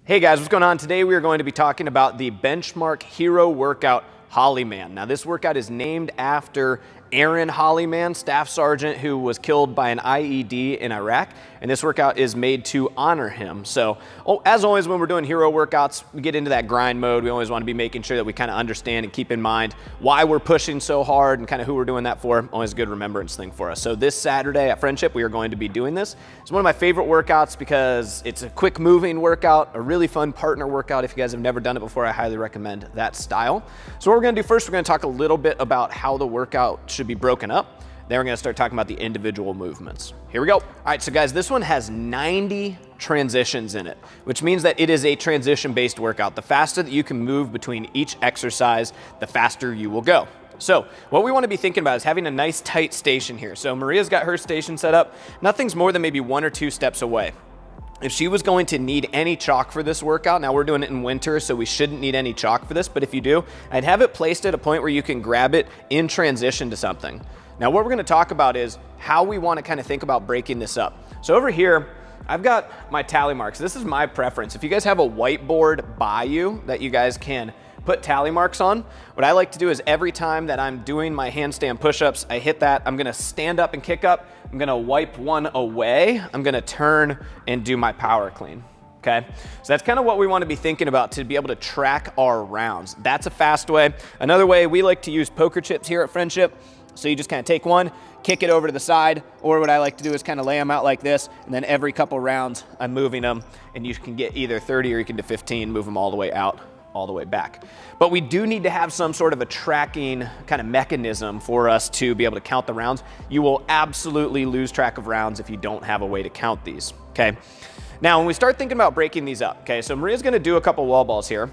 Hey guys, what's going on? Today we are going to be talking about the Benchmark Hero Workout Holleyman. Now this workout is named after Aaron Holleyman, Staff Sergeant who was killed by an IED in Iraq, and this workout is made to honor him. So, as always when we're doing hero workouts, we get into that grind mode. We always want to be making sure that we kind of understand and keep in mind why we're pushing so hard and kind of who we're doing that for. Always a good remembrance thing for us. So this Saturday at Friendship, we are going to be doing this. It's one of my favorite workouts because it's a quick moving workout, a really fun partner workout. If you guys have never done it before, I highly recommend that style. So what we're gonna do first, we're gonna talk a little bit about how the workout should be broken up. Then we're gonna start talking about the individual movements. Here we go. All right, so guys, this one has 90 transitions in it, which means that it is a transition-based workout. The faster that you can move between each exercise, the faster you will go. So what we wanna be thinking about is having a nice tight station here. So Maria's got her station set up. Nothing's more than maybe 1 or 2 steps away. If she was going to need any chalk for this workout, now we're doing it in winter, so we shouldn't need any chalk for this, but if you do, I'd have it placed at a point where you can grab it in transition to something. Now what we're gonna talk about is how we wanna kind of think about breaking this up. So over here, I've got my tally marks. This is my preference. If you guys have a whiteboard by you that you guys can put tally marks on, what I like to do is every time that I'm doing my handstand push-ups, I hit that, I'm gonna stand up and kick up, I'm gonna wipe one away, I'm gonna turn and do my power clean, okay? So that's kind of what we wanna be thinking about to be able to track our rounds. That's a fast way. Another way, we like to use poker chips here at Friendship. So you just kind of take one, kick it over to the side, or what I like to do is kind of lay them out like this, and then every couple rounds, I'm moving them, and you can get either 30 or you can do 15, move them all the way out, all the way back. But we do need to have some sort of a tracking kind of mechanism for us to be able to count the rounds. You will absolutely lose track of rounds if you don't have a way to count these, okay? Now, when we start thinking about breaking these up, okay, so Maria's gonna do a couple wall balls here.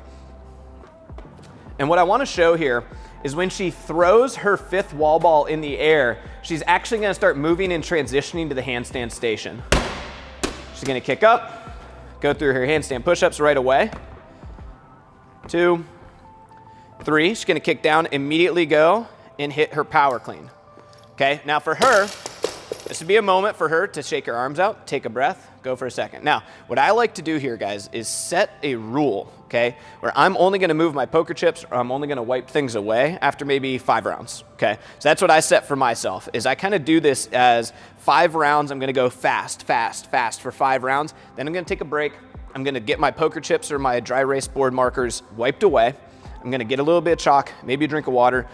And what I wanna show here is when she throws her 5th wall ball in the air, she's actually gonna start moving and transitioning to the handstand station. She's gonna kick up, go through her handstand push-ups right away. 2, 3, she's gonna kick down, immediately go and hit her power clean. Okay, now for her, this would be a moment for her to shake her arms out, take a breath, go for a second. Now, what I like to do here, guys, is set a rule, okay, where I'm only gonna move my poker chips or I'm only gonna wipe things away after maybe 5 rounds, okay? So that's what I set for myself, is I kind of do this as 5 rounds, I'm gonna go fast, fast, fast for 5 rounds, then I'm gonna take a break, I'm gonna get my poker chips or my dry erase board markers wiped away, I'm gonna get a little bit of chalk, maybe a drink of water,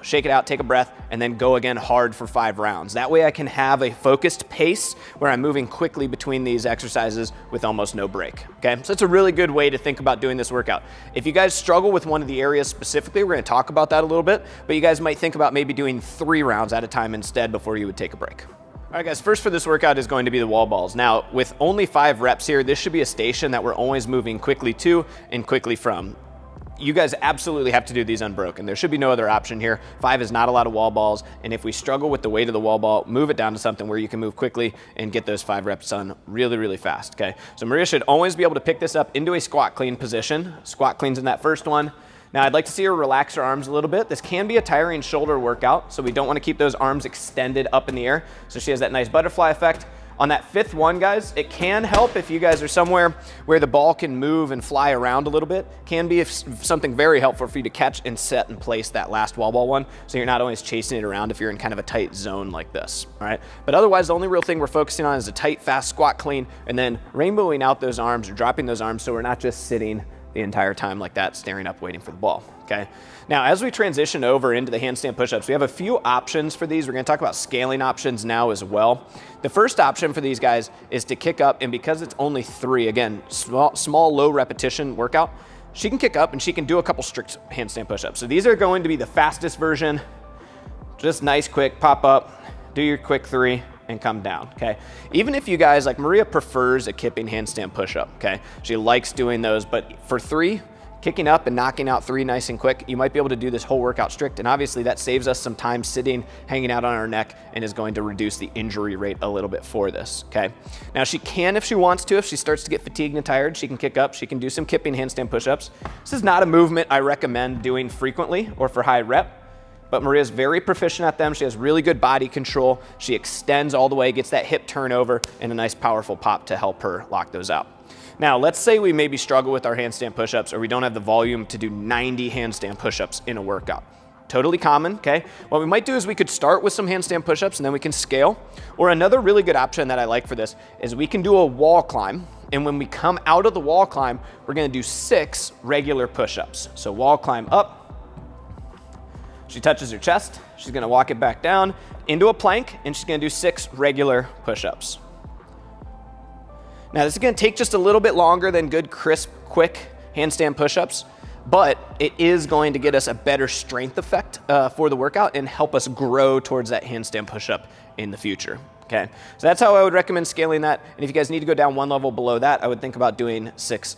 shake it out, take a breath, and then go again hard for 5 rounds. That way I can have a focused pace where I'm moving quickly between these exercises with almost no break, okay? So it's a really good way to think about doing this workout. If you guys struggle with one of the areas specifically, we're gonna talk about that a little bit, but you guys might think about maybe doing 3 rounds at a time instead before you would take a break. All right guys, first for this workout is going to be the wall balls. Now, with only 5 reps here, this should be a station that we're always moving quickly to and quickly from. You guys absolutely have to do these unbroken. There should be no other option here. 5 is not a lot of wall balls, and if we struggle with the weight of the wall ball, move it down to something where you can move quickly and get those 5 reps done really, really fast, okay? So Maria should always be able to pick this up into a squat clean position. Squat cleans in that first one. Now I'd like to see her relax her arms a little bit. This can be a tiring shoulder workout, so we don't want to keep those arms extended up in the air, so she has that nice butterfly effect. On that 5th one, guys, it can help if you guys are somewhere where the ball can move and fly around a little bit. Can be something very helpful for you to catch and set and place that last wall ball one, so you're not always chasing it around if you're in kind of a tight zone like this, all right? But otherwise, the only real thing we're focusing on is a tight, fast squat clean, and then rainbowing out those arms or dropping those arms so we're not just sitting the entire time like that, staring up, waiting for the ball, okay? Now, as we transition over into the handstand push-ups, we have a few options for these. We're gonna talk about scaling options now as well. The first option for these guys is to kick up, and because it's only 3, again, small, low repetition workout, she can kick up and she can do a couple strict handstand push-ups. So these are going to be the fastest version, just nice, quick, pop up, do your quick 3, and come down, okay? Even if you guys, like Maria prefers a kipping handstand push-up, okay? She likes doing those, but for 3, kicking up and knocking out 3 nice and quick, you might be able to do this whole workout strict, and obviously that saves us some time sitting, hanging out on our neck, and is going to reduce the injury rate a little bit for this, okay? Now she can, if she wants to, if she starts to get fatigued and tired, she can kick up, she can do some kipping handstand push-ups. This is not a movement I recommend doing frequently or for high rep, but Maria's very proficient at them. She has really good body control. She extends all the way, gets that hip turnover, and a nice powerful pop to help her lock those out. Now, let's say we maybe struggle with our handstand push-ups, or we don't have the volume to do 90 handstand push-ups in a workout. Totally common, okay? What we might do is we could start with some handstand push-ups and then we can scale. Or another really good option that I like for this is we can do a wall climb. And when we come out of the wall climb, we're gonna do 6 regular push-ups. So wall climb up. She touches her chest. She's gonna walk it back down into a plank, and she's gonna do 6 regular push-ups. Now this is gonna take just a little bit longer than good, crisp, quick handstand push-ups, but it is going to get us a better strength effect for the workout and help us grow towards that handstand push-up in the future. Okay, so that's how I would recommend scaling that. And if you guys need to go down one level below that, I would think about doing 6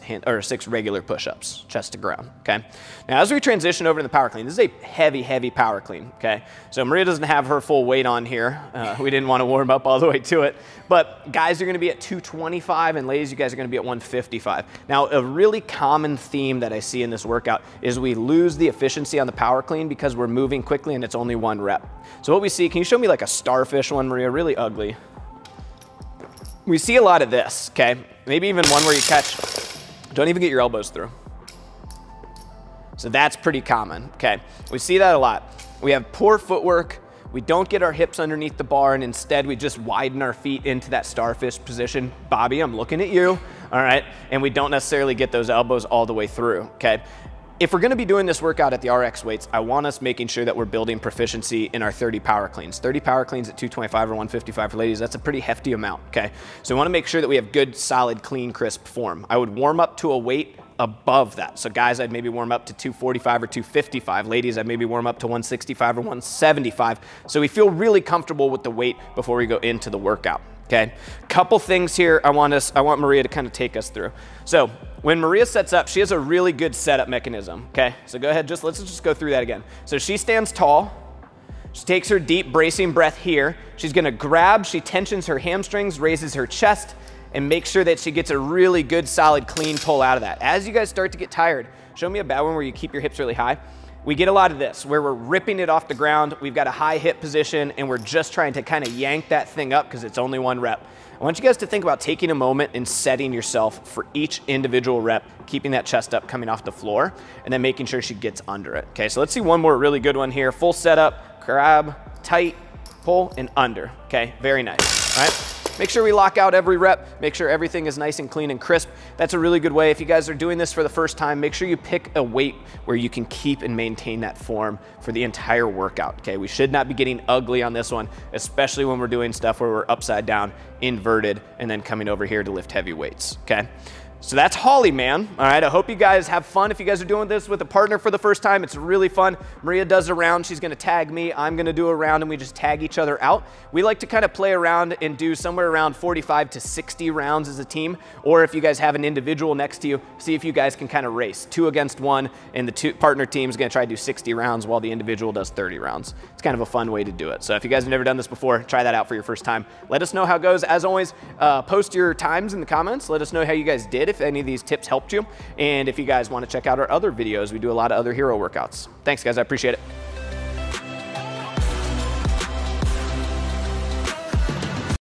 regular push-ups, chest to ground. Okay. Now, as we transition over to the power clean, this is a heavy, heavy power clean. Okay. So Maria doesn't have her full weight on here. We didn't want to warm up all the way to it. But guys are going to be at 225, and ladies, you guys are going to be at 155. Now, a really common theme that I see in this workout is we lose the efficiency on the power clean because we're moving quickly and it's only 1 rep. So what we see, can you show me like a starfish one, Maria? Really ugly. We see a lot of this, okay? Maybe even one where you catch, don't even get your elbows through. So that's pretty common, okay? We see that a lot. We have poor footwork. We don't get our hips underneath the bar, and instead we just widen our feet into that starfish position. Bobby, I'm looking at you, all right? And we don't necessarily get those elbows all the way through, okay? If we're gonna be doing this workout at the RX weights, I want us making sure that we're building proficiency in our 30 power cleans. 30 power cleans at 225 or 155 for ladies, that's a pretty hefty amount, okay? So we wanna make sure that we have good, solid, clean, crisp form. I would warm up to a weight above that. So guys, I'd maybe warm up to 245 or 255. Ladies, I'd maybe warm up to 165 or 175. So we feel really comfortable with the weight before we go into the workout. Okay, couple things here I want Maria to kind of take us through. So when Maria sets up, she has a really good setup mechanism, okay? So go ahead, let's just go through that again. So she stands tall, she takes her deep bracing breath here, she's gonna grab, she tensions her hamstrings, raises her chest, and make sure that she gets a really good, solid, clean pull out of that. As you guys start to get tired, show me a bad one where you keep your hips really high. We get a lot of this, where we're ripping it off the ground, we've got a high hip position, and we're just trying to kind of yank that thing up because it's only 1 rep. I want you guys to think about taking a moment and setting yourself for each individual rep, keeping that chest up, coming off the floor, and then making sure she gets under it. Okay, so let's see one more really good one here. Full setup, grab, tight, pull, and under. Okay, very nice, all right? Make sure we lock out every rep. Make sure everything is nice and clean and crisp. That's a really good way. If you guys are doing this for the first time, make sure you pick a weight where you can keep and maintain that form for the entire workout, okay? We should not be getting ugly on this one, especially when we're doing stuff where we're upside down, inverted, and then coming over here to lift heavy weights, okay? So that's Holleyman, all right? I hope you guys have fun. If you guys are doing this with a partner for the first time, it's really fun. Maria does a round, she's gonna tag me, I'm gonna do a round, and we just tag each other out. We like to kind of play around and do somewhere around 45 to 60 rounds as a team, or if you guys have an individual next to you, see if you guys can kind of race. 2 against 1, and the partner team is gonna try to do 60 rounds while the individual does 30 rounds. It's kind of a fun way to do it. So if you guys have never done this before, try that out for your first time. Let us know how it goes. As always, post your times in the comments. Let us know how you guys did, if any of these tips helped you. And if you guys want to check out our other videos, we do a lot of other hero workouts. Thanks, guys. I appreciate it.